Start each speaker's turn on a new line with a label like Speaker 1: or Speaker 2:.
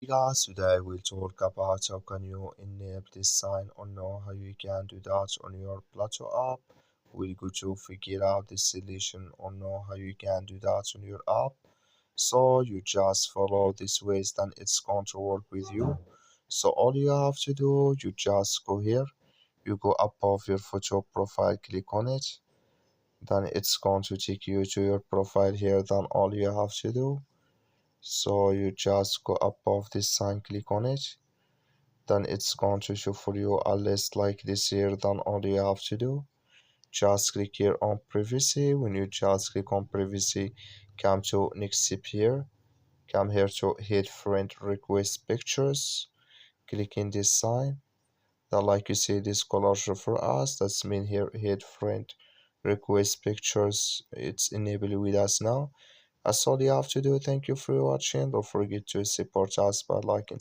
Speaker 1: Guys, today we'll talk about how can you enable this sign or know how you can do that on your Plato app. We'll go to figure out the solution or know how you can do that on your app. So you just follow these ways, then it's going to work with you. So all you have to do, you just go here, you go above your photo profile, click on it, then it's going to take you to your profile here. Then all you have to do, so you just go above this sign, click on it, then it's going to show for you a list like this here. Then all you have to do, just click here on privacy. When you just click on privacy, come to next step here, come here to hide friend request pictures, click in this sign. Then like you see this color show for us, that's mean here hide friend request pictures, it's enabled with us now. That's all you have to do. Thank you for watching. Don't forget to support us by liking.